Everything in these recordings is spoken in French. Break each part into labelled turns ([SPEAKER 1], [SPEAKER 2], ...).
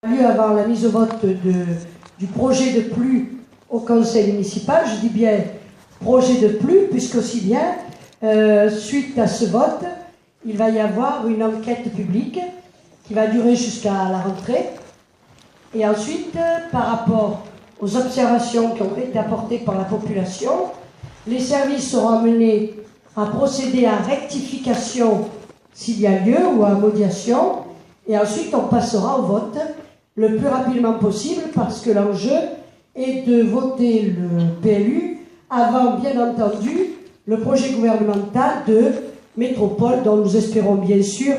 [SPEAKER 1] lieu avant la mise au vote du projet de PLU au conseil municipal. Je dis bien projet de PLU, puisqu'aussi bien, suite à ce vote, il va y avoir une enquête publique qui va durer jusqu'à la rentrée. Et ensuite, par rapport aux observations qui ont été apportées par la population, les services seront amenés à procéder à rectification s'il y a lieu ou à modification. Et ensuite, on passera au vote le plus rapidement possible parce que l'enjeu est de voter le PLU avant, bien entendu, le projet gouvernemental de métropole dont nous espérons bien sûr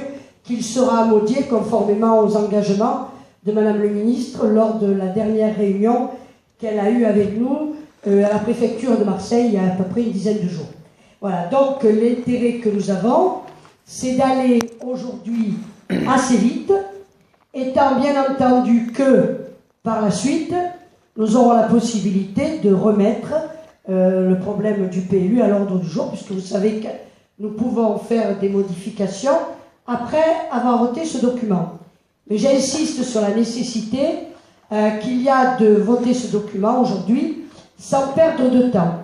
[SPEAKER 1] qu'il sera modifié conformément aux engagements de Madame le ministre lors de la dernière réunion qu'elle a eue avec nous à la préfecture de Marseille il y a à peu près une dizaine de jours. Voilà, donc l'intérêt que nous avons, c'est d'aller aujourd'hui assez vite, étant bien entendu que par la suite, nous aurons la possibilité de remettre le problème du PLU à l'ordre du jour, puisque vous savez que nous pouvons faire des modifications après avoir voté ce document. Mais j'insiste sur la nécessité qu'il y a de voter ce document aujourd'hui sans perdre de temps.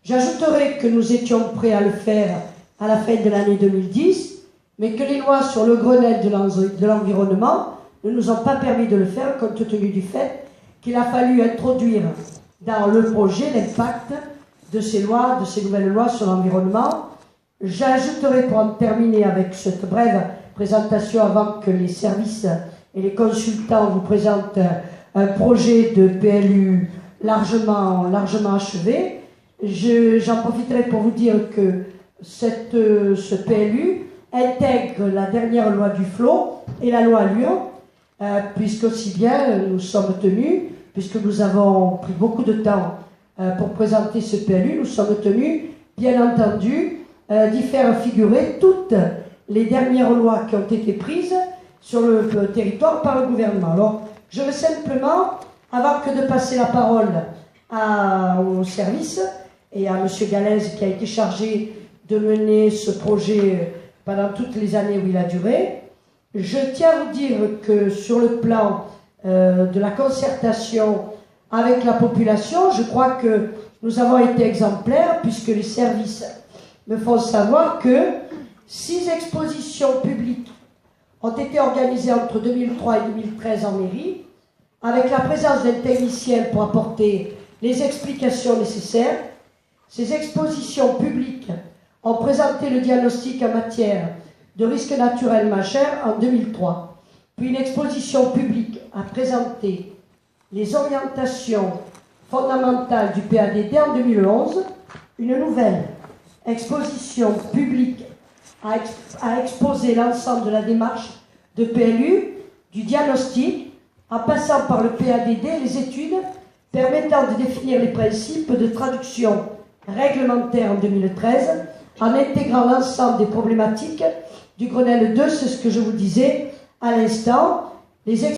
[SPEAKER 1] J'ajouterai que nous étions prêts à le faire à la fin de l'année 2010, mais que les lois sur le Grenelle de l'environnement ne nous ont pas permis de le faire compte tenu du fait qu'il a fallu introduire dans le projet l'impact de ces lois, de ces nouvelles lois sur l'environnement. J'ajouterai, pour en terminer avec cette brève présentation avant que les services et les consultants vous présentent un projet de PLU largement achevé, j'en profiterai pour vous dire que ce PLU intègre la dernière loi du Flot et la loi Lyon, puisque aussi bien nous sommes tenus, puisque nous avons pris beaucoup de temps pour présenter ce PLU, nous sommes tenus, bien entendu, d'y faire figurer toutes les dernières lois qui ont été prises sur le territoire par le gouvernement. Alors, je veux simplement, avant que de passer la parole au service et à M. Galès qui a été chargé de mener ce projet pendant toutes les années où il a duré, je tiens à vous dire que sur le plan de la concertation avec la population, je crois que nous avons été exemplaires puisque les services me font savoir que 6 expositions publiques ont été organisées entre 2003 et 2013 en mairie, avec la présence d'un technicien pour apporter les explications nécessaires. Ces expositions publiques ont présenté le diagnostic en matière de risques naturels majeurs en 2003. Puis une exposition publique a présenté les orientations fondamentales du PADD en 2011. Une nouvelle exposition publique a exposé l'ensemble de la démarche de PLU, du diagnostic, en passant par le PADD, les études permettant de définir les principes de traduction réglementaire en 2013, en intégrant l'ensemble des problématiques du Grenelle 2, c'est ce que je vous disais à l'instant.